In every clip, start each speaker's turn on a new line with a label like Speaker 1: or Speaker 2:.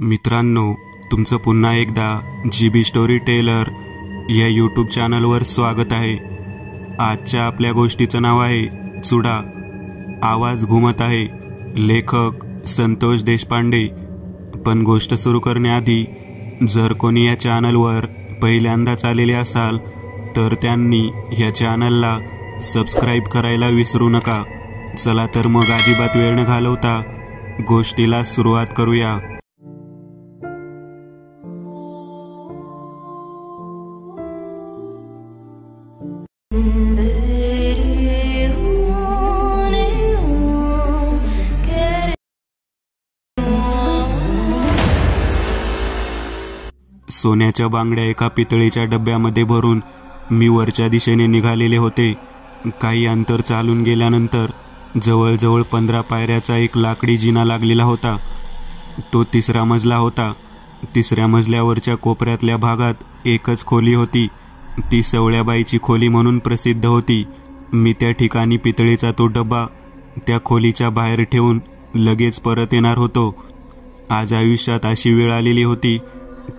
Speaker 1: मित्रांनो, तुमचं पुन्हा एकदा GB स्टोरी टेलर या यूट्यूब चॅनलवर स्वागत आहे। आजच्या आपल्या गोष्टीचं नाव आहे चुडा। आवाज घुमत आहे लेखक संतोष देशपांडे। पण गोष्ट सुरू करण्याआधी जर कोणी या चॅनलवर पहिल्यांदाच आलेले असाल तर त्यांनी या चॅनलला सबस्क्राईब करायला विसरू नका। चला तर मग अजिबात वेळ न घालवता गोष्टीला सुरुवात करूया। सोन्याच्या बांगड्या एका पितळेच्या डब्यामध्ये भरून मी वरच्या दिशेने निघालेले होते। काही अंतर चालून गेल्यानंतर जवळजवळ 15 पायऱ्याचा एक लाकडी जिना लागलेला होता। तो 3रा मजला होता। 3ऱ्या मजल्यावरच्या कोपऱ्यातल्या भागात एकच खोली होती। ती सवळ्याबाईची खोली म्हणून प्रसिद्ध होती। मी त्या ठिकाणी पितळेचा तो डब्बा त्या खोलीच्या बाहेर ठेवून लगेच परत येणार होतो। आज आयुष्यात अशी वेळ आलेली होती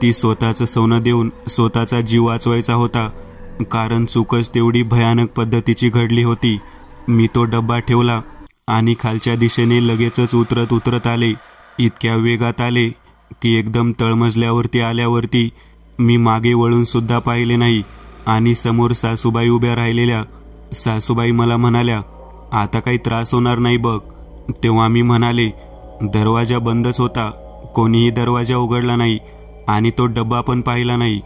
Speaker 1: ती स्वतःचं सोनं देऊन स्वतःचा जीव वाचवायचा होता, कारण चूकच तेवढी भयानक पद्धतीची घडली होती। मी तो डब्बा ठेवला आणि खालच्या दिशेने लगेचच उतरत आले। इतक्या वेगात आले की एकदम तळमजल्यावरती आल्यावरती मी मागे वळून सुद्धा पाहिले नाही आणि समोर सासूबाई उभ्या राहिलेल्या। सासूबाई मला म्हणाल्या, आता काही त्रास होणार नाही बघ। तेव्हा मी म्हणाले, दरवाजा बंदच होता, कोणीही दरवाजा उघडला नाही आणि तो डब्बा पण पाहिला नाही।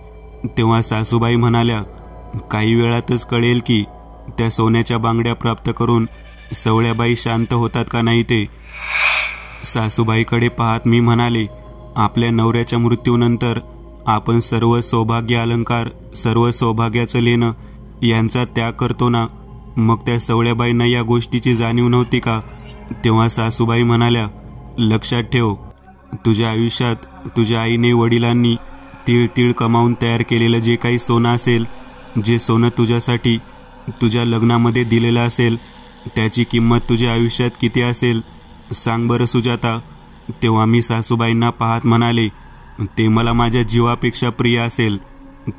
Speaker 1: तेव्हा सासूबाई म्हणाल्या, काही वेळातच कळेल की त्या सोन्याच्या बांगड्या प्राप्त करून सवळ्याबाई शांत होतात का नाही ते। सासूबाईकडे पाहत मी म्हणाले, आपल्या नवऱ्याच्या मृत्यूनंतर आपण सर्व सौभाग्य अलंकार, सर्व सौभाग्याचं लेणं यांचा त्याग करतो ना, मग त्या सवळ्याबाईंना या गोष्टीची जाणीव नव्हती का। तेव्हा सासूबाई म्हणाल्या, लक्षात ठेव, तुझ्या आयुष्यात तुझ्या आईने वडिलांनी तीळ कमावून तयार केलेलं जे काही सोनं असेल, जे सोनं तुझ्यासाठी तुझ्या लग्नामध्ये दिलेलं असेल, त्याची किंमत तुझ्या आयुष्यात किती असेल सांग बरं सुजाता। तेव्हा मी सासूबाईंना पाहत म्हणाले, ते मला माझ्या जीवापेक्षा प्रिय असेल,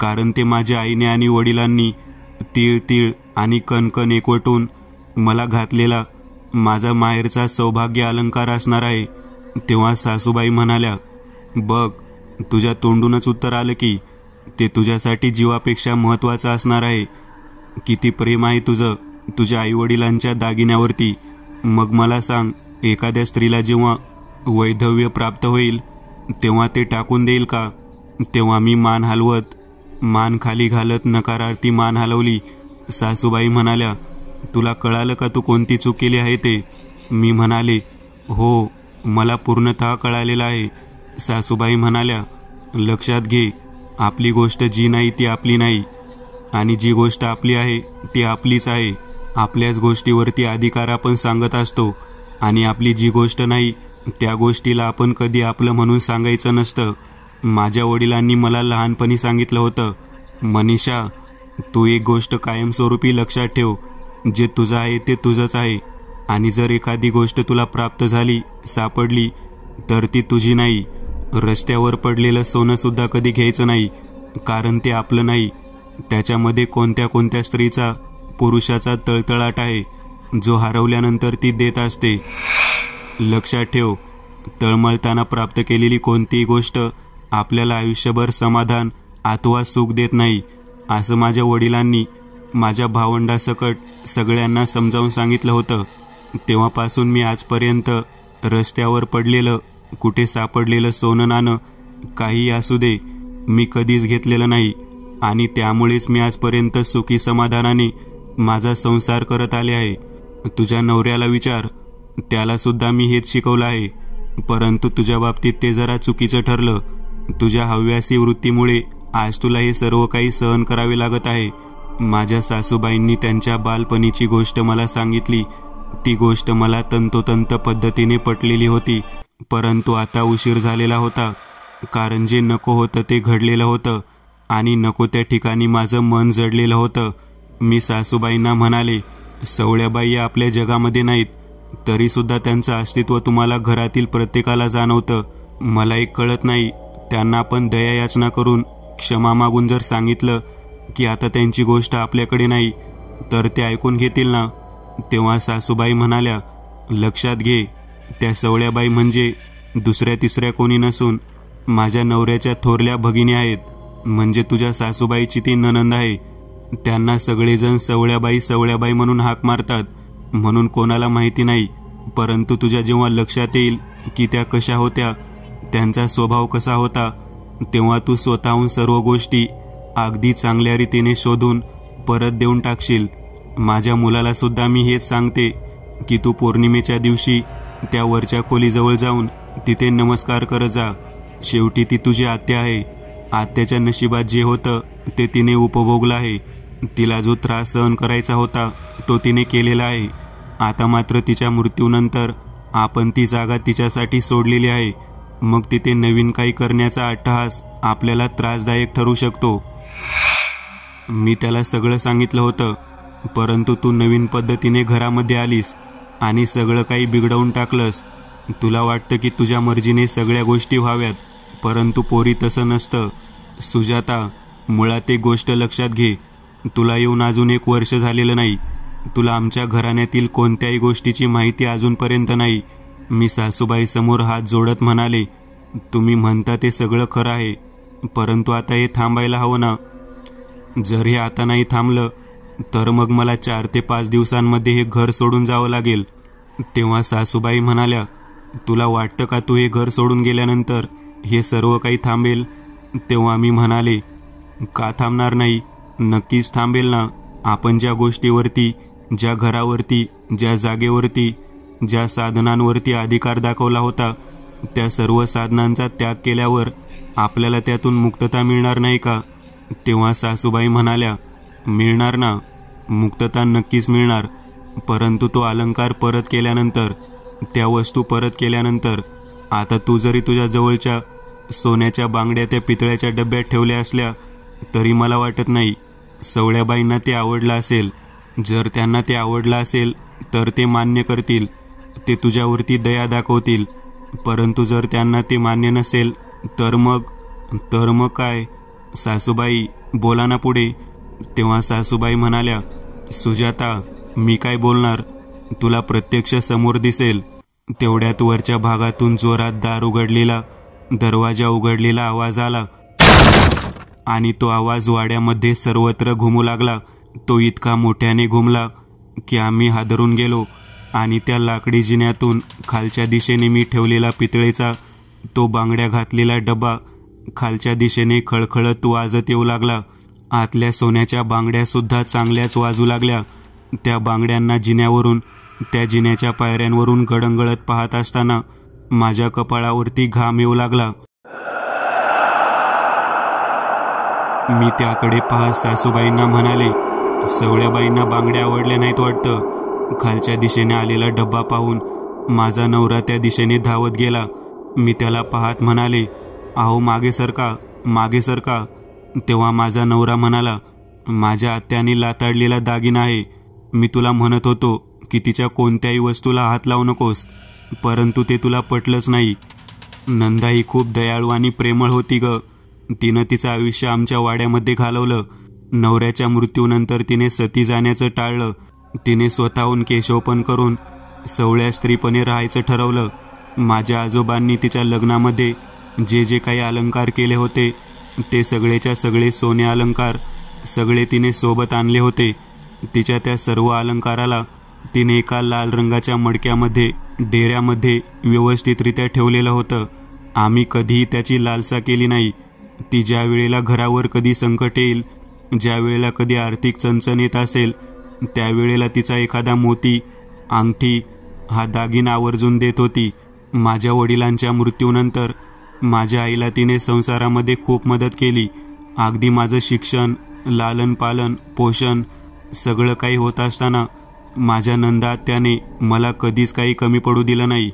Speaker 1: कारण ते माझ्या आईने आणि वडिलांनी तीळ आणि कणकण एकवटून मला घातलेला माझा माहेरचा सौभाग्य अलंकार असणार आहे। तेव्हा सासूबाई म्हणाल्या, बघ, तुझ्या तोंडूनच उत्तर आलं की ते तुझ्यासाठी जीवापेक्षा महत्त्वाचं असणार आहे। किती प्रेम आहे तुझं तुझ्या आईवडिलांच्या दागिन्यावरती। मग मला सांग, एखाद्या स्त्रीला जेव्हा वैधव्य प्राप्त होईल तेव्हा ते टाकून देईल का। तेव्हा मी मान खाली घालत नकारार्थी मान हलवली। सासूबाई म्हणाल्या, तुला कळालं का तू कोणती चूक केली आहे ते। मी म्हणाले, हो, मला पूर्णतः कळालेलं आहे। सासूबाई म्हणाल्या, लक्षात घे, आपली गोष्ट जी नाही ती आपली नाही आणि जी गोष्ट आपली आहे ती आपलीच आहे। आपल्याच गोष्टीवरती अधिकार आपण सांगत असतो आणि आपली जी गोष्ट नाही त्या गोष्टीला आपण कधी आपलं म्हणून सांगायचं नसतं। माझ्या वडिलांनी मला लहानपणी सांगितलं होतं, मनीषा, तू एक गोष्ट कायमस्वरूपी लक्षात ठेव, जे तुझं आहे ते तुझंच आहे आणि जर एखादी गोष्ट तुला प्राप्त झाली, सापडली, तर ती तुझी नाही। रस्त्यावर पडलेलं सोनं सुद्धा कधी घ्यायचं नाही, कारण ते आपलं नाही। त्याच्यामध्ये कोणत्या स्त्रीचा, पुरुषाचा तळतळाट आहे, जो हरवल्यानंतर ती देत असते। लक्षात ठेव, तळमळताना प्राप्त केलेली कोणतीही गोष्ट आपल्याला आयुष्यभर समाधान अथवा सुख देत नाही, असं माझ्या वडिलांनी माझ्या भावंडासकट सगळ्यांना समजावून सांगितलं होतं। तेव्हापासून मी आजपर्यंत रस्त्यावर पडलेलं, कुठे सापडलेलं सोनं नाणं काही असू दे, मी कधीच घेतलेलं नाही आणि त्यामुळेच मी आजपर्यंत सुखी समाधानाने माझा संसार करत आले आहे। तुझ्या नवऱ्याला विचार, त्याला सुद्धा मी हेच शिकवलं आहे, परंतु तुझ्या बाबतीत ते जरा चुकीचं ठरलं। तुझ्या हव्यासी वृत्तीमुळे आज तुला हे सर्व काही सहन करावे लागत आहे। माझ्या सासूबाईंनी त्यांच्या बालपणीची गोष्ट मला सांगितली। ती गोष्ट मला तंतोतंत पद्धतीने पटलेली होती, परंतु आता उशीर झालेला होता, कारण जे नको होतं ते घडलेलं होतं आणि नको त्या ठिकाणी माझं मन जडलेलं होतं। मी सासूबाईंना म्हणाले, सवळ्याबाई आपल्या जगामध्ये नाहीत, तरी सुद्धा त्यांचं अस्तित्व तुम्हाला घरातील प्रत्येकाला जाणवतं। मला एक कळत नाही, त्यांना आपण दया याचना करून क्षमा मागून जर सांगितलं की आता त्यांची गोष्ट आपल्याकडे नाही तर ते ऐकून घेतील ना? तेव्हा सासूबाई म्हणाल्या, लक्षात घे, त्या सवळ्याबाई म्हणजे दुसऱ्या तिसऱ्या कोणी नसून माझ्या नवऱ्याच्या थोरल्या भगिनी आहेत. म्हणजे तुझ्या सासूबाईची ती नणंद आहे. त्यांना सगळेजण सवळ्याबाई सवळ्याबाई म्हणून हाक मारतात, म्हणून कोणाला माहिती नाही. परंतु तुझ्या जेव्हा लक्षात येईल की त्या कशा होत्या, त्यांचा स्वभाव कसा होता, तेव्हा तू स्वतःहून सर्व गोष्टी अगदी चांगल्या रीतीने शोधून परत देऊन टाकशील. माझ्या मुलाला सुद्धा मी हेच सांगते की तू पौर्णिमेच्या दिवशी त्या वरच्या खोलीजवळ जाऊन तिथे नमस्कार करत जा. शेवटी ती तुझी आत्या आहे. आत्याच्या नशिबात जे होतं ते तिने उपभोगलं आहे. तिला जो त्रास सहन करायचा होता तो तिने केलेला आहे. आता मात्र तिच्या मृत्यूनंतर आपण ती जागा तिच्यासाठी सोडलेली आहे. मग तिथे नवीन काही करण्याचा अट्टहास आपल्याला त्रासदायक ठरू शकतो. मी त्याला सगळं सांगितलं होतं, परंतु तू नवीन पद्धतीने घरामध्ये आलीस आणि सगळं काही बिघडवून टाकलंस. तुला वाटतं की तुझ्या मर्जीने सगळ्या गोष्टी व्हाव्यात, परंतु पोरी तसं नसतं. सुजाता, मुळात एक गोष्ट लक्षात घे, तुला येऊन अजून 1 वर्ष झालेलं नाही. तुला आमच्या घराण्यातील कोणत्याही गोष्टीची माहिती अजूनपर्यंत नाही. मी सासूबाई समोर हात जोडत म्हणाले, तुम्ही म्हणता ते सगळं खरं आहे, परंतु आता हे थांबायला हवं ना? जर हे आता नाही थांबलं तर मग मला 4 ते 5 दिवसांमध्ये हे घर सोडून जावं लागेल. तेव्हा सासूबाई म्हणाल्या, तुला वाटतं का तू हे घर सोडून गेल्यानंतर हे सर्व काही थांबेल? तेव्हा मी म्हणाले, का थांबणार नाही, नक्कीच थांबेल ना. आपण ज्या गोष्टीवरती, ज्या घरावरती, ज्या जागेवरती, ज्या साधनांवरती अधिकार दाखवला होता, त्या सर्व साधनांचा त्याग केल्यावर आपल्याला त्यातून मुक्तता मिळणार नाही का? तेव्हा सासूबाई म्हणाल्या, मिळणार ना, मुक्तता नक्कीच मिळणार, परंतु तो अलंकार परत केल्यानंतर, त्या वस्तू परत केल्यानंतर. आता तू जरी तुझ्या जवळच्या सोन्याच्या बांगड्या त्या पितळ्याच्या डब्यात ठेवल्या असल्या तरी मला वाटत नाही सवळ्याबाईंना ते आवडलं असेल. जर त्यांना ते आवडलं असेल तर ते मान्य करतील, ते तुझ्यावरती दया दाखवतील. परंतु जर त्यांना ते मान्य नसेल तर मग काय? सासूबाई, बोला ना पुढे. तेव्हा सासूबाई म्हणाल्या, सुजाता, मी काय बोलणार, तुला प्रत्यक्ष समोर दिसेल. तेवढ्यात वरच्या भागातून जोरात दरवाजा उघडलेला आवाज आला आणि तो आवाज वाड्यामध्ये सर्वत्र घुमू लागला. तो इतका मोठ्याने घुमला की आम्ही हादरून गेलो आणि त्या लाकडी जिन्यातून खालच्या दिशेने मी ठेवलेला पितळेचा तो बांगड्या घातलेला डबा खालच्या दिशेने खळखळत वाजत येऊ लागला. आतल्या सोन्याच्या बांगड्या सुद्धा चांगल्याच वाजू लागल्या. त्या बांगड्यांना जिन्यावरून, त्या जिन्याच्या पायऱ्यांवरून गडंगळत पाहत असताना माझ्या कपाळावरती घाम येऊ लागला. मी त्याकडे पाहत सासूबाईंना म्हणाले, सवळ्याबाईंना बांगड्या आवडल्या नाहीत वाटतं. खालच्या दिशेने आलेला डब्बा पाहून माझा नवरा त्या दिशेने धावत गेला. मी त्याला पाहत म्हणाले, अहो मागे सरका, मागे सरका. तेव्हा माझा नवरा म्हणाला, माझ्या आत्याने लाताडलेला दागिना आहे. मी तुला म्हणत होतो की तिच्या कोणत्याही वस्तूला हात लावू नकोस, परंतु ते तुला पटलंच नाही. नंदा ही खूप दयाळू आणि प्रेमळ होती ग. तिनं तिचं आयुष्य आमच्या वाड्यामध्ये घालवलं. नवऱ्याच्या मृत्यूनंतर तिने सती जाण्याचं टाळलं. तिने स्वतःहून केशवपण करून सवळ्या स्त्रीपणे राहायचं ठरवलं. माझ्या आजोबांनी तिच्या लग्नामध्ये जे जे काही अलंकार केले होते ते सगळेच्या सगळे सोने अलंकार सगळे तिने सोबत आणले होते. तिच्या त्या सर्व अलंकाराला तिने एका लाल रंगाच्या मडक्यामध्ये, डेऱ्यामध्ये व्यवस्थितरित्या ठेवलेलं होतं. आम्ही कधीही त्याची लालसा केली नाही. ती ज्या वेळेला घरावर कधी संकट येईल, ज्या वेळेला कधी आर्थिक चणचण येत असेल, त्यावेळेला तिचा एखादा मोती, अंगठी हा दागिना आवर्जून देत होती. माझ्या वडिलांच्या मृत्यूनंतर माझ्या आईला तिने संसारामध्ये खूप मदत केली. अगदी माझं शिक्षण, लालन पालन, पोषण सगळं काही होत असताना माझ्या नंदा त्याने मला कधीच काही कमी पडू दिलं नाही.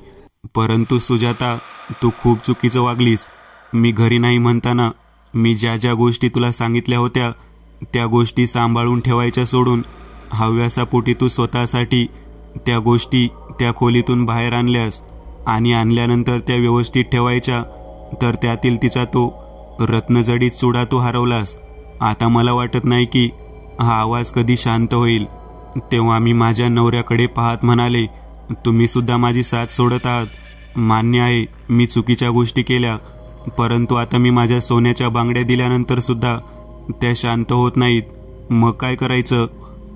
Speaker 1: परंतु सुजाता, तू खूप चुकीचं वागलीस. मी घरी नाही म्हणताना मी ज्या ज्या गोष्टी तुला सांगितल्या होत्या त्या गोष्टी सांभाळून ठेवायच्या सोडून हव्यासापोटी तू स्वतःसाठी त्या गोष्टी त्या खोलीतून बाहेर आणल्यास आणि आणल्यानंतर त्या व्यवस्थित ठेवायच्या तर त्यातील तिचा तो रत्नजडीत चुडा तू हरवलास. आता मला वाटत नाही की हा आवाज कधी शांत होईल. तेव्हा मी माझ्या नवऱ्याकडे पाहत म्हणाले, तुम्ही सुद्धा माझी साथ सोडत आहात. मान्य आहे, मी चुकीच्या गोष्टी केल्या, परंतु आता मी माझ्या सोन्याच्या बांगड्या दिल्यानंतर सुद्धा त्या शांत होत नाहीत. मग काय करायचं?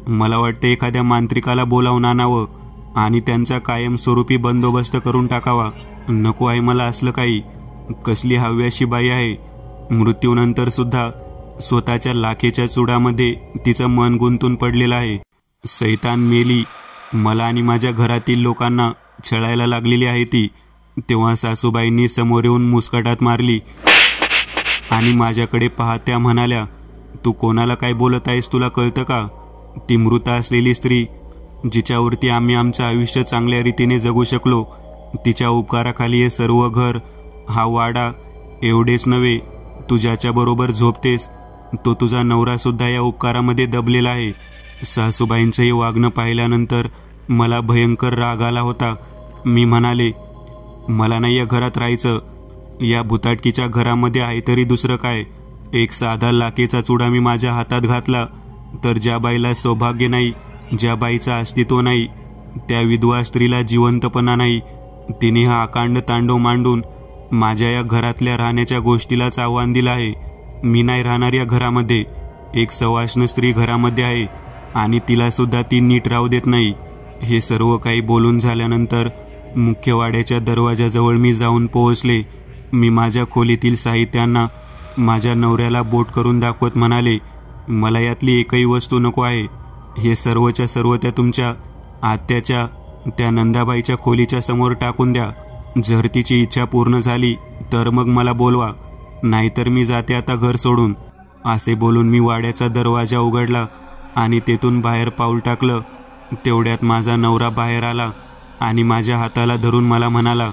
Speaker 1: मला वाटते एखाद्या मांत्रिकाला बोलावून आणावं आणि त्यांचा कायमस्वरूपी बंदोबस्त करून टाकावा. नको आहे मला असलं काही. कसली हव्याशी बाई आहे. मृत्यूनंतर सुद्धा स्वतःच्या लाखेच्या चुडामध्ये तिचं मन गुंतून पडलेलं आहे. सैतान मेली. मला आणि माझ्या घरातील लोकांना छळायला लागलेली आहे ती. तेव्हा सासूबाईंनी समोर येऊन मुस्कटात मारली आणि माझ्याकडे पाहत त्या म्हणाल्या, तू कोणाला काय बोलत आहेस, तुला कळतं का? ती मृत असलेली स्त्री जिच्यावरती आम्ही आमचं आयुष्य चांगल्या रीतीने जगू शकलो, तिच्या उपकाराखाली हे सर्व घर, हा वाडा, एवढेच नव्हे, तू ज्याच्याबरोबर झोपतेस तो तुझा नवरा सुद्धा या उपकारामध्ये दबलेला आहे. सासूबाईंचं हे वागणं पाहिल्यानंतर मला भयंकर राग आला होता. मी म्हणाले, मला नाही या घरात राहायचं. या भुताटकीच्या घरामध्ये आहे तरी दुसरं काय. एक साधा लाखेचा चुडा मी माझ्या हातात घातला तर ज्या बाईला सौभाग्य नाही, ज्या बाईचं अस्तित्व नाही, त्या विधवा स्त्रीला जिवंतपणा नाही, तिने हा अकांड तांडव मांडून माझ्या या घरातल्या राहण्याच्या गोष्टीलाच आव्हान दिलं आहे. मी नाही राहणार या घरामध्ये. एक सवाष्ण स्त्री घरामध्ये आहे आणि तिला सुद्धा ती नीट राहू देत नाही. हे सर्व काही बोलून झाल्यानंतर मुख्य वाड्याच्या दरवाजाजवळ मी जाऊन पोहोचले. मी माझ्या खोलीतील साहित्यांना माझ्या नवऱ्याला बोट करून दाखवत म्हणाले, मला यातली एकही वस्तू नको आहे. हे सर्वच्या सर्व त्या तुमच्या आत्याच्या, त्या नंदाबाईच्या खोलीच्या समोर टाकून द्या. जर तिची इच्छा पूर्ण झाली तर मग मला बोलवा, नाहीतर मी जाते आता घर सोडून. असे बोलून मी वाड्याचा दरवाजा उघडला आणि तेथून बाहेर पाऊल टाकलं. तेवढ्यात माझा नवरा बाहेर आला आणि माझ्या हाताला धरून मला म्हणाला,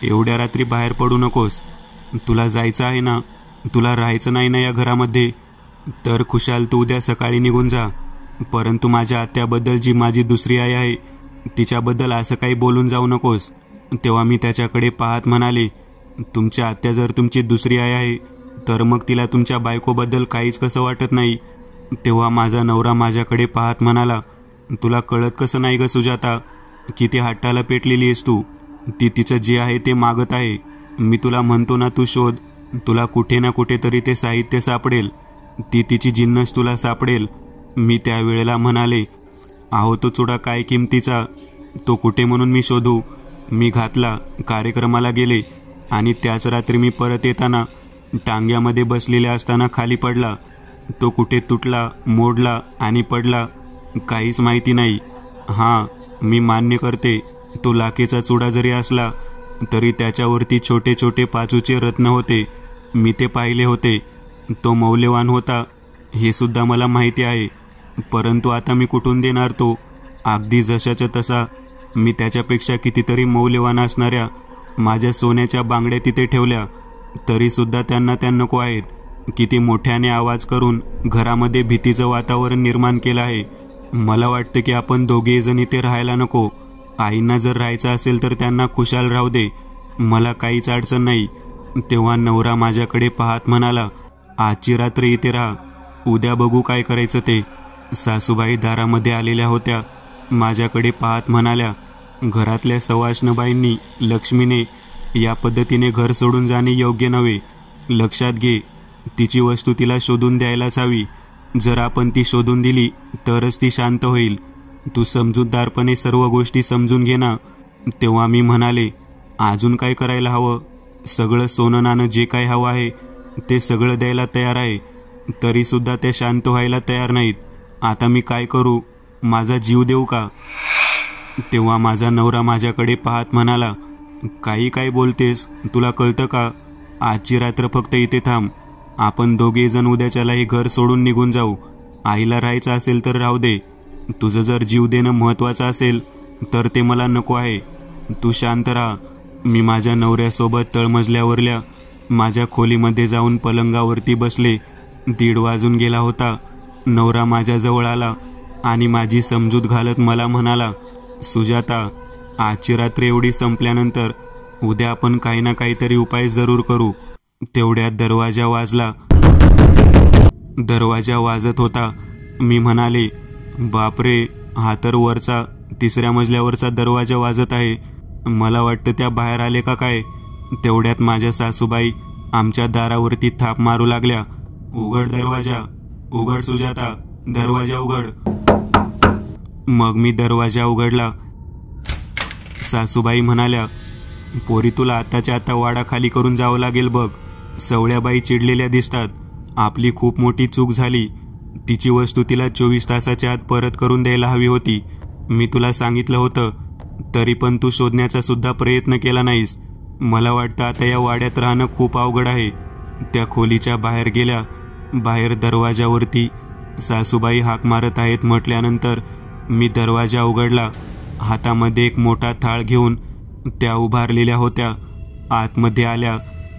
Speaker 1: एवढ्या रात्री बाहेर पडू नकोस. तुला जायचं आहे ना? तुला राहायचं नाही ना या घरामध्ये? तर खुशाल तू उद्या सकाळी निघून जा. परंतु माझ्या आत्याबद्दल, जी माझी दुसरी आई आहे, तिच्याबद्दल असं काही बोलून जाऊ नकोस. तेव्हा मी त्याच्याकडे पाहत म्हणाले, तुमच्या आत्या जर तुमची दुसरी आई आहे तर मग तिला तुमच्या बायकोबद्दल काहीच कसं वाटत नाही? तेव्हा माझा नवरा माझ्याकडे पाहत म्हणाला, तुला कळत कसं नाही ग सुजाता? किती हट्टाला पेटलेली आहेस तू. ती तिचं जे आहे ते मागत आहे. मी तुला म्हणतो ना, तू शोध. तुला कुठे ना कुठेतरी ते साहित्य सापडेल. ती तिची जिन्नस तुला सापडेल. मी त्यावेळेला म्हणाले, अहो तो चुडा काय किमतीचा, तो कुठे म्हणून मी शोधू? मी घातला, कार्यक्रमाला गेले आणि त्याच रात्री मी परत येताना टांग्यामध्ये बसलेल्या असताना खाली पडला. तो कुठे तुटला, मोडला आणि पडला, काहीच माहिती नाही. हां, मी मान्य करते, तो लाखेचा चुडा जरी असला तरी त्याच्यावरती छोटे छोटे पाचूचे रत्न होते. मी ते पाहिले होते. तो मौल्यवान होता हे सुद्धा मला माहिती आहे. परंतु आता मी कुठून देणार तो? अगदी जशाच्या तसा मी त्याच्यापेक्षा कितीतरी मौल्यवान असणाऱ्या माझ्या सोन्याच्या बांगड्या तिथे ठेवल्या, तरीसुद्धा त्यांना त्या नको आहेत. किती मोठ्याने आवाज करून घरामध्ये भीतीचं वातावरण निर्माण केलं आहे. मला वाटतं की आपण दोघे जण इथे राहायला नको. आईंना जर राहायचं असेल तर त्यांना खुशाल राहू दे, मला काहीच अडचण नाही. तेव्हा नवरा माझ्याकडे पाहत म्हणाला, आजची रात्र इथे राहा, उद्या बघू काय करायचं ते. सासूबाई दारामध्ये आलेल्या होत्या. माझ्याकडे पाहत म्हणाल्या, घरातल्या सवाष्णबाईंनी, लक्ष्मीने या पद्धतीने घर सोडून जाणे योग्य नव्हे. लक्षात घे, तिची वस्तू तिला शोधून द्यायलाच हवी. जर आपण ती शोधून दिली तरच ती शांत होईल. तू समजूतदारपणे सर्व गोष्टी समजून घे ना. तेव्हा मी म्हणाले, अजून काय करायला हवं? सगळं सोनं नाणं जे काय हवं आहे ते सगळं द्यायला तयार आहे, तरीसुद्धा त्या शांत व्हायला तयार नाहीत. आता मी काय करू? माझा जीव देऊ का? तेव्हा माझा नवरा माझ्याकडे पाहत म्हणाला, काही काय बोलतेस? तुला कळतं का? आजची रात्र फक्त इथे थांब. आपण दोघे जण उद्याच्याला हे घर सोडून निघून जाऊ. आईला राहायचं असेल तर राहू दे. तुझं जर जीव देणं महत्त्वाचं असेल तर ते मला नको आहे. तू शांत राहा. मी माझ्या नवऱ्यासोबत तळमजल्यावरल्या माझ्या खोलीमध्ये जाऊन पलंगावरती बसले. 1:30 वाजून गेला होता. नवरा माझ्याजवळ आला आणि माझी समजूत घालत मला म्हणाला, सुजाता, आजची रात्र एवढी संपल्यानंतर उद्या आपण काही ना काहीतरी उपाय जरूर करू. तेवढ्यात दरवाजा वाजला. दरवाजा वाजत होता. मी म्हणाले, बापरे, हा तर वरचा 3ऱ्या मजल्यावरचा दरवाजा वाजत आहे. मला वाटतं त्या बाहेर आले का काय. तेवढ्यात माझ्या सासूबाई आमच्या दारावरती थाप मारू लागल्या. उघड दरवाजा, उघड सुजाता, दरवाजा उघड. मग मी दरवाजा उघडला. सासूबाई म्हणाल्या, पोरी, तुला आताच्या आता वाडा खाली करून जावं लागेल बघ. सवळ्याबाई चिडलेल्या दिसतात. आपली खूप मोठी चूक झाली. तिची वस्तू तिला 24 तासाच्या आत परत करून द्यायला हवी होती. मी तुला सांगितलं होतं, तरी पण तू शोधण्याचा सुद्धा प्रयत्न केला नाहीस. मला वाटतं आता या वाड्यात राहणं खूप अवघड आहे. त्या खोलीच्या बाहेर गेल्या. बाहेर दरवाजावरती सासूबाई हाक मारत आहेत म्हटल्यानंतर मी दरवाजा उघडला. हातामध्ये एक मोठा थाळ घेऊन त्या उभारलेल्या होत्या. आतमध्ये आल्या.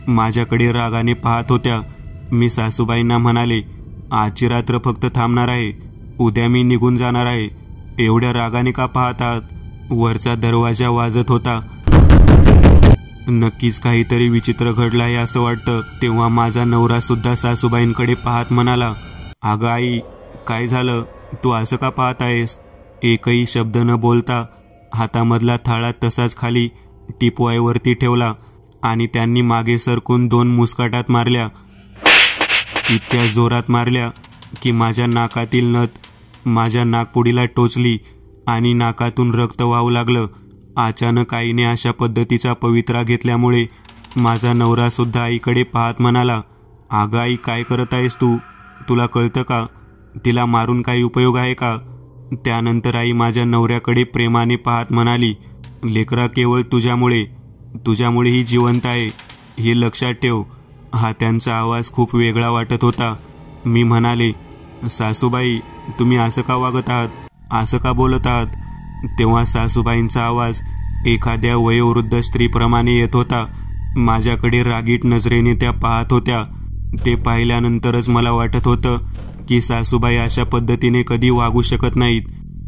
Speaker 1: माझ्याकडे रागाने पाहत होत्या. मी सासूबाईंना म्हणाले, आजची रात्र फक्त थांबणार आहे. उद्या मी निघून जाणार आहे. एवढ्या रागाने का पाहतात. वरचा दरवाजा वाजत होता. नक्कीच काहीतरी विचित्र घडलं आहे असं वाटतं. तेव्हा माझा नवरा सुद्धा सासूबाईंकडे पाहत म्हणाला, अगं आई, काय झालं, तू असं का पाहत आहेस. एकही शब्द न बोलता हातामधला थाळा तसाच खाली टिपवाईवरती ठेवला आणि त्यांनी मागे सरकून 2 मुस्काटात मारल्या. इतक्या जोरात मारल्या की माझ्या नाकातील नथ माझ्या नाकपुडीला टोचली आणि नाकातून रक्त वाहू लागलं. अचानक आईने अशा पद्धतीचा पवित्रा घेतल्यामुळे माझा नवरा सुद्धा आईकडे पाहत म्हणाला, अगं आई, काय करत आहेस तू. तुला कळतं का, तिला मारून काही उपयोग आहे का. त्यानंतर आई माझ्या नवऱ्याकडे प्रेमाने पाहत म्हणाली, लेकरा, केवळ तुझ्यामुळे ही जिवंत आहे, हे लक्षात ठेव. हा त्यांचा आवाज खूप वेगळा वाटत होता. मी म्हणाले, सासूबाई, तुम्ही असं का वागत आहात, असं का बोलत आहात. तेव्हा सासूबाईंचा आवाज एखाद्या वयोवृद्ध स्त्रीप्रमाणे येत होता. माझ्याकडे रागीट नजरेने त्या पाहत होत्या. ते पाहिल्यानंतरच मला वाटत होतं की सासूबाई अशा पद्धतीने कधी वागू शकत नाहीत.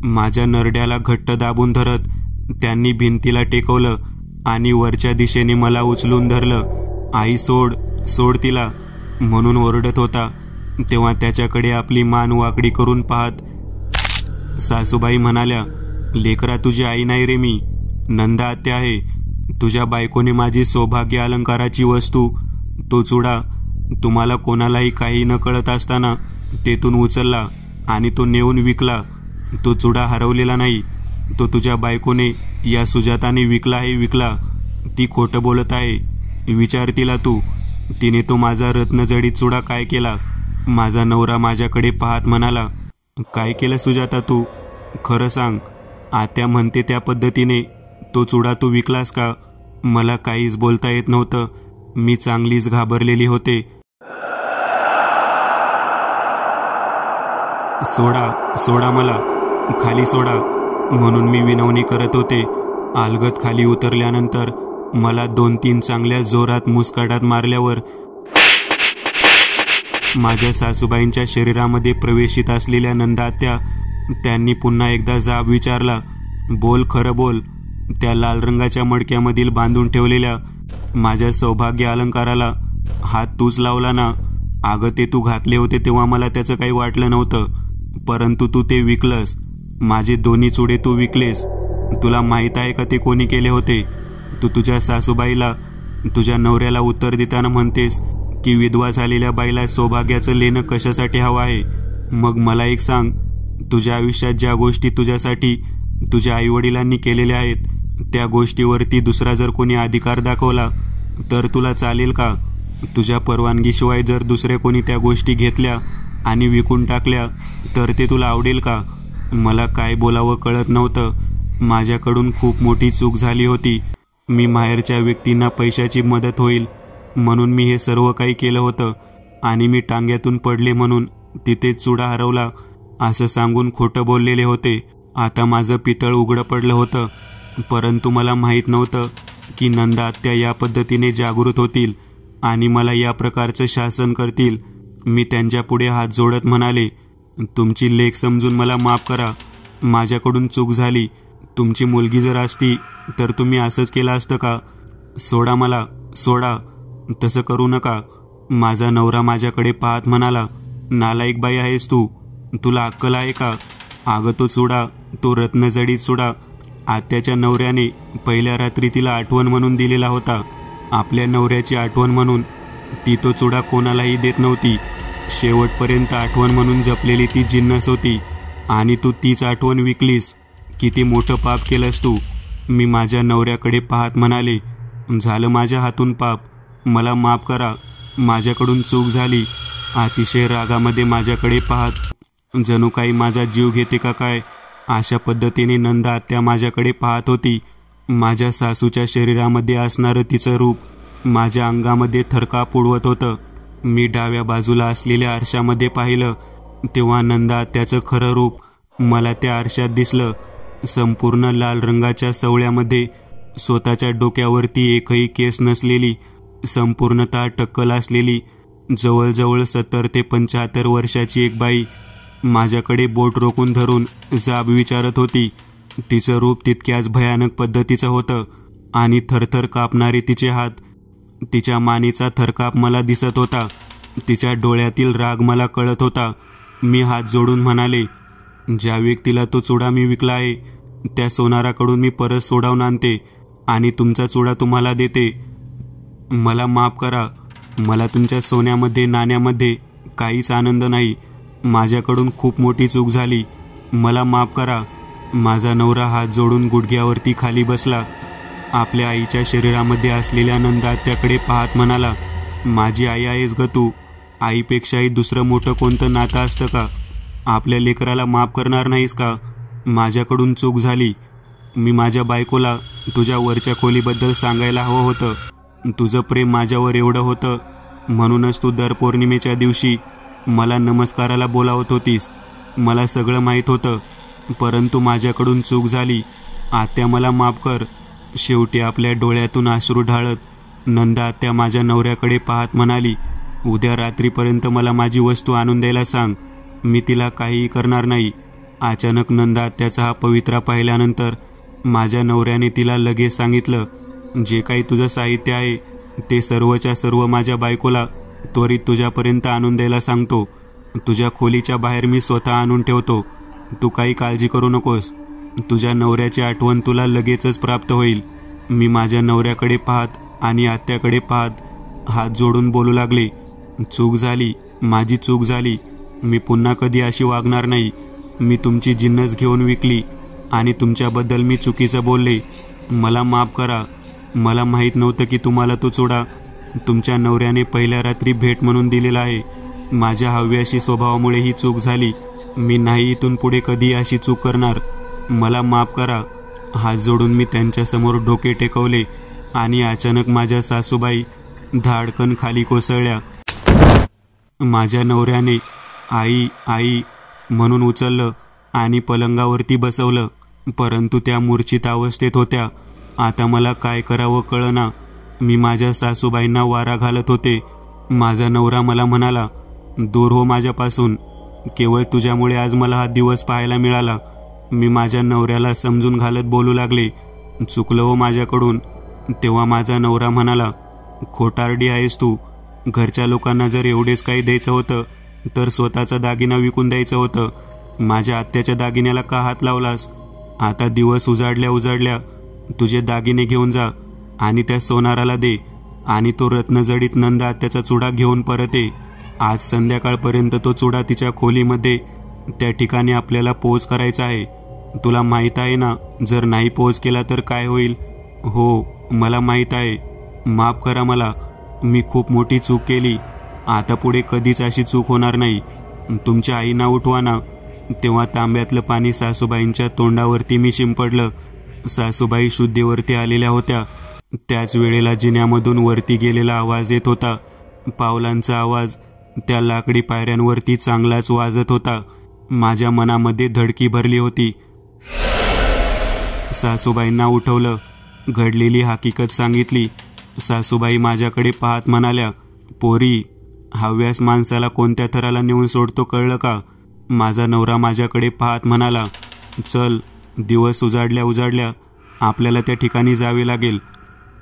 Speaker 1: माझ्या नरड्याला घट्ट दाबून धरत त्यांनी भिंतीला टेकवलं आणि वरच्या दिशेने मला उचलून धरलं. आई, सोड, सोड तिला, म्हणून ओरडत होता. तेव्हा त्याच्याकडे आपली मान वाकडी करून पाहत सासूबाई म्हणाल्या, लेकरा, तुझी आई नाही रे मी, नंदा आत्या आहे. तुझ्या बायकोने माझी सौभाग्य अलंकाराची वस्तू, तो चुडा, तुम्हाला कोणालाही काही न कळत असताना तेथून उचलला आणि तो नेऊन विकला. तो चुडा हरवलेला नाही, तो तुझ्या बायकोने, या सुजाताने विकला आहे, विकला. ती खोटं बोलत आहे. विचार तिला तू, तिने तो माझा रत्नजडीत चुडा काय केला. माझा नवरा माझ्याकडे पाहत म्हणाला, काय केलं सुजाता तू, खरं सांग. आत्या म्हणते त्या पद्धतीने तो चुडा तू विकलास का. मला काहीच बोलता येत नव्हतं. मी चांगलीच घाबरलेली होते. सोडा, सोडा मला, खाली सोडा, म्हणून मी विनवणी करत होते. अलगद खाली उतरल्यानंतर मला 2-3 चांगल्या जोरात मुस्काटात मारल्यावर माझ्या सासूबाईंच्या शरीरामध्ये प्रवेशित असलेल्या नंदात्या त्यांनी पुन्हा एकदा जाब विचारला, बोल, खरं बोल. त्या लाल रंगाच्या मडक्यामधील बांधून ठेवलेल्या माझ्या सौभाग्य अलंकाराला हात तूच लावला ना. अगं, ते तू घातले होते तेव्हा मला त्याचं काही वाटलं नव्हतं, परंतु तू ते विकलंस. माझे 2 चुडे तू विकलेस. तुला माहीत आहे का ते कोणी केले होते. तू तुझ्या सासूबाईला, तुझ्या नवऱ्याला उत्तर देताना म्हणतेस की विधवा झालेल्या बाईला सौभाग्याचं लेणं कशासाठी हवं आहे. मग मला एक सांग, तुझ्या आयुष्यात ज्या गोष्टी तुझ्यासाठी तुझ्या आईवडिलांनी केलेल्या आहेत, त्या गोष्टीवरती दुसरा जर कोणी अधिकार दाखवला तर तुला चालेल का. तुझ्या परवानगीशिवाय जर दुसरे कोणी त्या गोष्टी घेतल्या आणि विकून टाकल्या तर ते तुला आवडेल का. मला काय बोलावं कळत नव्हतं. माझ्याकडून खूप मोठी चूक झाली होती. मी माहेरच्या व्यक्तींना पैशाची मदत होईल म्हणून मी हे सर्व काही केलं होतं आणि मी टांग्यातून पडले म्हणून तिथेच चुडा हरवला असं सांगून खोटं बोललेले होते. आता माझं पितळ उघडं पडलं होतं, परंतु मला माहीत नव्हतं की नंदा आत्या या पद्धतीने जागृत होतील आणि मला या प्रकारचं शासन करतील. मी त्यांच्यापुढे हात जोडत म्हणाले, तुमची लेक समजून मला माफ करा. माझ्याकडून चूक झाली. तुमची मुलगी जर असती तर तुम्ही असंच केलं असतं का. सोडा मला, सोडा. तसं करू नका. माझा नवरा माझ्याकडे पाहत म्हणाला, नालायक बाई आहेस तू, तुला अक्कल आहे का? अगं तो चुडा, तो रत्नजडीत चुडा आत्याच्या नवऱ्याने पहिल्या रात्री तिला आठवण म्हणून दिलेला होता. आपल्या नवऱ्याची आठवण म्हणून ती तो चुडा कोणालाही देत नव्हती. शेवटपर्यंत आठवण म्हणून जपलेली ती जिन्नस होती आणि तू तीच आठवण विकलीस. किती मोठं पाप केलंस तू. मी माझ्या नवऱ्याकडे पाहत म्हणाले, झालं माझ्या हातून पाप, मला माफ करा, माझ्याकडून चूक झाली. अतिशय रागामध्ये माझ्याकडे पाहत जणू काही माझा जीव घेते का काय अशा पद्धतीने नंदा आत्या माझ्याकडे पाहत होती. माझ्या सासूच्या शरीरामध्ये असणारं तिचं रूप माझ्या अंगामध्ये थरकाप उडवत होतं. मी डाव्या बाजूला असलेल्या आरशामध्ये पाहिलं तेव्हा नंदा आत्याचं खरं रूप मला त्या आरशात दिसलं. संपूर्ण लाल रंगाच्या सवळ्यामध्ये, स्वतःच्या डोक्यावरती एकही केस नसलेली, संपूर्णतः टक्कल असलेली, जवळजवळ 70 ते 75 वर्षाची एक बाई माझ्याकडे बोट रोखून धरून जाब विचारत होती. तिचं रूप तितक्याच भयानक पद्धतीचं होतं आणि थरथर कापणारे तिचे हात, तिच्या मानेचा थरकाप मला दिसत होता. तिच्या डोळ्यातील राग मला कळत होता. मी हात जोडून म्हणाले, ज्या व्यक्तीला तो चुडा मी विकला आहे त्या सोनाराकडून मी परत सोडवून आणते आणि तुमचा चुडा तुम्हाला देते. मला माफ करा. मला तुमच्या सोन्यामध्ये नाण्यामध्ये काहीच आनंद नाही. माझ्याकडून खूप मोठी चूक झाली. मला माफ करा. माझा नवरा हात जोडून गुडघ्यावरती खाली बसला. आपल्या आईच्या शरीरामध्ये असलेल्या नंदा आत्याकडे पाहत म्हणाला, माझी आई आहेस ग तू. आईपेक्षाही दुसरं मोठं कोणतं नातं असतं का? आपल्या लेकराला माफ करणार नाहीस का? माझ्याकडून चूक झाली. मी माझ्या बायकोला तुझ्या वरच्या खोलीबद्दल सांगायला हवं होतं. तुझं प्रेम माझ्यावर एवढं होतं म्हणूनच तू दर पौर्णिमेच्या दिवशी मला नमस्काराला बोलावत होतीस. मला सगळं माहीत होतं, परंतु माझ्याकडून चूक झाली. आत्या मला माफ कर. शेवटी आपल्या डोळ्यातून अश्रू ढाळत नंदा आत्या माझ्या नवऱ्याकडे पाहत म्हणाली, उद्या रात्रीपर्यंत मला माझी वस्तू आणून द्यायला सांग. मी तिला काहीही करणार नाही. अचानक नंदा आत्याचा हा पवित्रा पाहिल्यानंतर माझ्या नवऱ्याने तिला लगेच सांगितलं, जे काही तुझं साहित्य आहे ते सर्वच्या सर्व माझ्या बायकोला त्वरित तुझ्यापर्यंत आणून द्यायला सांगतो. तुझ्या खोलीच्या बाहेर मी स्वतः आणून ठेवतो. तू काही काळजी करू नकोस. तुझ्या नवऱ्याची आठवण तुला लगेचच प्राप्त होईल. मी माझ्या नवऱ्याकडे पाहत आणि आत्याकडे पाहत हात जोडून बोलू लागले, चूक झाली, माझी चूक झाली. मी पुन्हा कधी अशी वागणार नाही. मी तुमची जिन्नस घेऊन विकली आणि तुमच्याबद्दल मी चुकीचं बोलले. मला माफ करा. मला माहीत नव्हतं की तुम्हाला तो चुडा तुमच्या नवऱ्याने पहिल्या रात्री भेट म्हणून दिलेला आहे. माझ्या हव्याशी स्वभावामुळे ही चूक झाली. मी नाही इथून पुढे कधी अशी चूक करणार. मला माफ करा. हात जोडून मी त्यांच्यासमोर डोके टेकवले आणि अचानक माझ्या सासूबाई धाडकन खाली कोसळल्या. माझ्या नवऱ्याने आई आई म्हणून उचललं आणि पलंगावरती बसवलं, परंतु त्या मूर्छित अवस्थेत होत्या. आता मला काय करावं कळना. मी माझ्या सासूबाईंना वारा घालत होते. माझा नवरा मला म्हणाला, दूर हो माझ्यापासून. केवळ तुझ्यामुळे आज मला हा दिवस पाहायला मिळाला. मी माझ्या नवऱ्याला समजून घालत बोलू लागले, चुकलं हो माझ्याकडून. तेव्हा माझा नवरा म्हणाला, खोटारडी आहेस तू. घरच्या लोकांना जर एवढेच काही द्यायचं होतं तर स्वतःचा दागिना विकून द्यायचं होतं. माझ्या आत्याच्या दागिन्याला का हात लावलास? आता दिवस उजाडल्या तुझे दागिने घेऊन जा आणि त्या सोनाराला दे आणि तो रत्नजडीत नंदा आत्याचा चुडा घेऊन परत ये. आज संध्याकाळपर्यंत तो चुडा तिच्या खोलीमध्ये त्या ठिकाणी आपल्याला पोच करायचा आहे. तुला माहीत आहे ना, जर नाही पोच केला तर काय होईल? हो, मला माहीत आहे. माफ करा मला. मी खूप मोठी चूक केली. आता पुढे कधीच अशी चूक होणार नाही. तुमच्या आईना उठवा ना. तेव्हा तांब्यातलं पाणी सासूबाईंच्या तोंडावरती मी शिंपडलं. सासूबाई शुद्धीवरती आलेल्या होत्या. त्याच वेळेला जिन्यामधून वरती गेलेला आवाज येत होता. पावलांचा आवाज त्या लाकडी पायऱ्यांवरती चांगलाच वाजत होता. माझ्या मनामध्ये धडकी भरली होती. सासूबाईंना उठवलं. घडलेली हकीकत सांगितली. सासूबाई माझ्याकडे पाहत म्हणाल्या, पोरी, हव्यास माणसाला कोणत्या थराला नेऊन सोडतो कळलं का? माझा नवरा माझ्याकडे पाहत म्हणाला, चल, दिवस उजाडल्या आपल्याला त्या ठिकाणी जावे लागेल.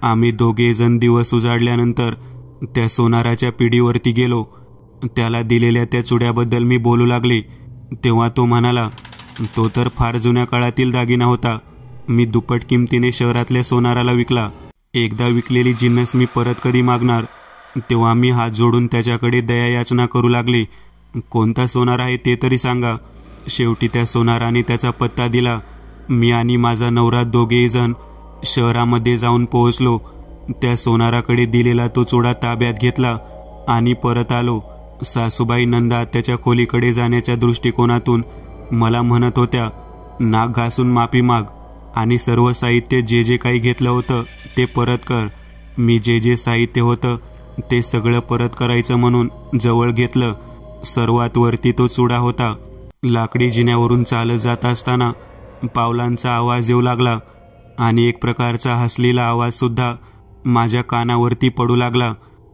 Speaker 1: आम्ही दोघे जण दिवस उजाडल्यानंतर त्या सोनाराच्या पिढीवरती गेलो. त्याला दिलेल्या त्या चुड्याबद्दल मी बोलू लागले. तेव्हा तो म्हणाला, तो तर फार जुन्या काळातील दागिना होता. मी दुप्पट किमतीने शहरातल्या सोनाराला विकला. एकदा विकलेली जिन्नस मी परत कधी मागणार? तेव्हा मी हात जोडून त्याच्याकडे दयायाचना करू लागले. कोणता सोनार आहे ते तरी सांगा. शेवटी त्या सोनाराने त्याचा पत्ता दिला. मी आणि माझा नवरा दोघेही जण शहरामध्ये जाऊन पोहोचलो. त्या सोनाराकडे दिलेला तो चुडा ताब्यात घेतला आणि परत आलो. सासूबाई नंदा त्याच्या खोलीकडे जाण्याच्या दृष्टिकोनातून मला म्हणत होत्या, नाक घासून माफी माग आणि सर्व साहित्य जे जे काही घेतलं होतं ते परत कर. मी जे जे साहित्य होतं ते सगळं परत करायचं म्हणून जवळ घेतलं. सर्वात वरती तो चुडा होता. लाकडी जिन्यावरून चालत जात असताना पावलांचा आवाज येऊ लागला आणि एक प्रकारचा हसलेला आवाज सुद्धा माझ्या कानावरती पडू लागला.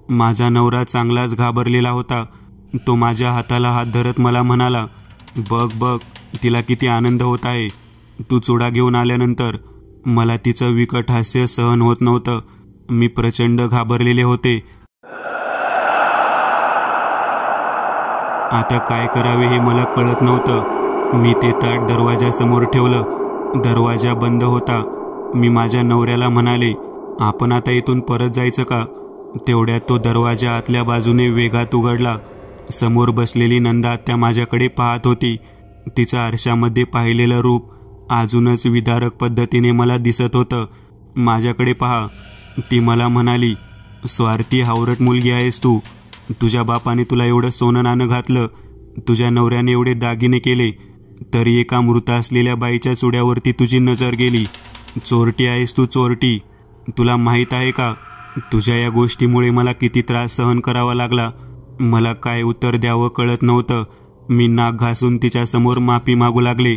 Speaker 1: माझा नवरा चांगलाच घाबरलेला होता. तो माझ्या हाताला हात धरत मला म्हणाला, बघ बघ तिला किती आनंद होत आहे. तू चुडा घेऊन आल्यानंतर मला तिचं विकट हास्य सहन होत नव्हतं. मी प्रचंड घाबरलेले होते. आता काय करावे हे मला कळत नव्हतं. मी ते ताट दरवाजासमोर ठेवलं. दरवाजा बंद होता. मी माझ्या नवऱ्याला म्हणाले, आपण आता इथून परत जायचं का? तेवढ्यात तो दरवाजा आतल्या बाजूने वेगात उघडला. समोर बसलेली नंदा त्या माझ्याकडे पाहत होती. तिचं आरशामध्ये पाहिलेलं रूप अजूनच विदारक पद्धतीने मला दिसत होतं. माझ्याकडे पहा, ती मला म्हणाली, स्वार्थी हावरट मुलगी आहेस तू. तुझ्या बापाने तुला एवढं सोनं नाणं घातलं, तुझ्या नवऱ्याने एवढे दागिने केले, तरी एका मृत असलेल्या बाईच्या चुड्यावरती तुझी नजर गेली. चोरटी आहेस तू, चोरटी. तुला माहीत आहे का, तुझ्या या गोष्टीमुळे मला किती त्रास सहन करावा लागला. मला काय उत्तर द्यावं कळत नव्हतं. मी नाक घासून तिच्यासमोर माफी मागू लागले.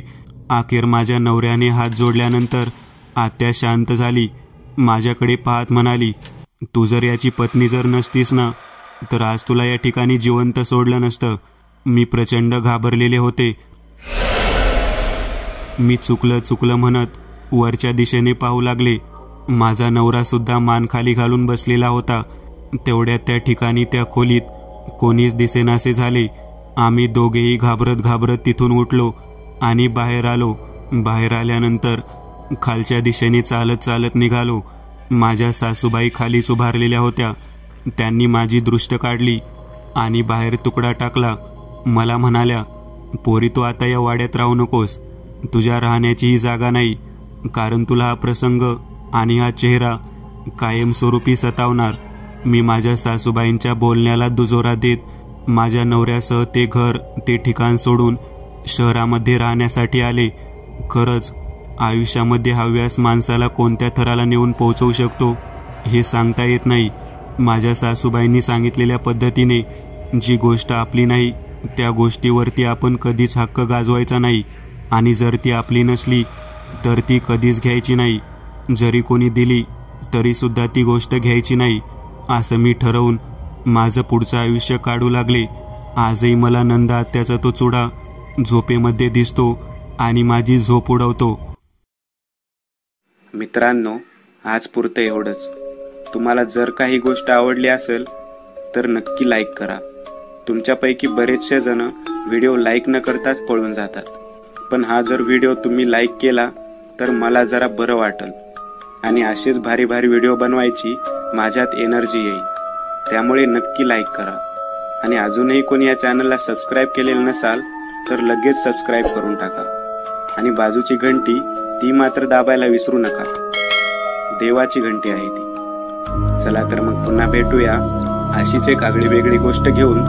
Speaker 1: अखेर माझ्या नवऱ्याने हात जोडल्यानंतर आत्या शांत झाली. माझ्याकडे पाहत म्हणाली, तू जर याची पत्नी जर नसतीस ना, तर आज तुला या ठिकाणी जिवंत सोडलं नसतं. मी प्रचंड घाबरलेले होते. मी चुकलं म्हणत वरच्या दिशेने पाहू लागले. माझा नवरा सुद्धा मान खाली घालून बसलेला होता. तेवढ्यात त्या ठिकाणी त्या खोलीत कोणीच दिसेनासे झाले. आम्ही दोघेही घाबरत तिथून उठलो आणि बाहेर आलो. बाहेर आल्यानंतर खालच्या दिशेने चालत निघालो. माझ्या सासूबाई खालीच उभारलेल्या होत्या. त्यांनी माझी दृष्ट काढली आणि बाहेर तुकडा टाकला. मला म्हणाल्या, पोरी तू आता या वाड्यात राहू नकोस. तुझ्या राहण्याचीही जागा नाही, कारण तुला हा प्रसंग आणि हा चेहरा कायमस्वरूपी सतावणार. मी माझ्या सासूबाईंच्या बोलण्याला दुजोरा देत माझ्या नवऱ्यासह ते घर ते ठिकाण सोडून शहरामध्ये राहण्यासाठी आले. खरंच आयुष्यामध्ये हव्यास माणसाला कोणत्या थराला नेऊन पोहोचवू शकतो हे सांगता येत नाही. माझ्या सासूबाईंनी सांगितलेल्या पद्धतीने जी गोष्ट आपली नाही त्या गोष्टीवरती आपण कधीच हक्क गाजवायचा नाही, आणि जर ती आपली नसली तर ती कधीच घ्यायची नाही. जरी कोणी दिली तरी सुद्धा ती गोष्ट घ्यायची नाही, असं मी ठरवून माझं पुढचं आयुष्य काढू लागले. आजही मला नंदा आत्याचा तो चुडा झोपेमध्ये दिसतो आणि माझी झोप उडवतो.
Speaker 2: मित्रांनो, आज पुरतं एवढंच. तुम्हाला जर काही गोष्ट आवडली असेल तर नक्की लाईक करा. तुमच्यापैकी बरेचसे जण व्हिडिओ लाईक न करताच पळून जातात, पण हा जर व्हिडिओ तुम्ही लाईक केला तर मला जरा बरं वाटेल आणि असेच भारी व्हिडिओ बनवायची माझ्यात एनर्जी येईल. त्यामुळे नक्की लाईक करा. आणि अजूनही कोणी या चॅनलला सबस्क्राईब केलेलं नसाल तर लगेच सबस्क्राईब करून टाका. आणि बाजूची घंटी ती मात्र दाबायला विसरू नका. देवाची घंटी आहे ती. चला तर मग पुन्हा भेटूया अशीच एक आगळी वेगळी गोष्ट घेऊन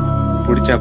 Speaker 2: पुढच्या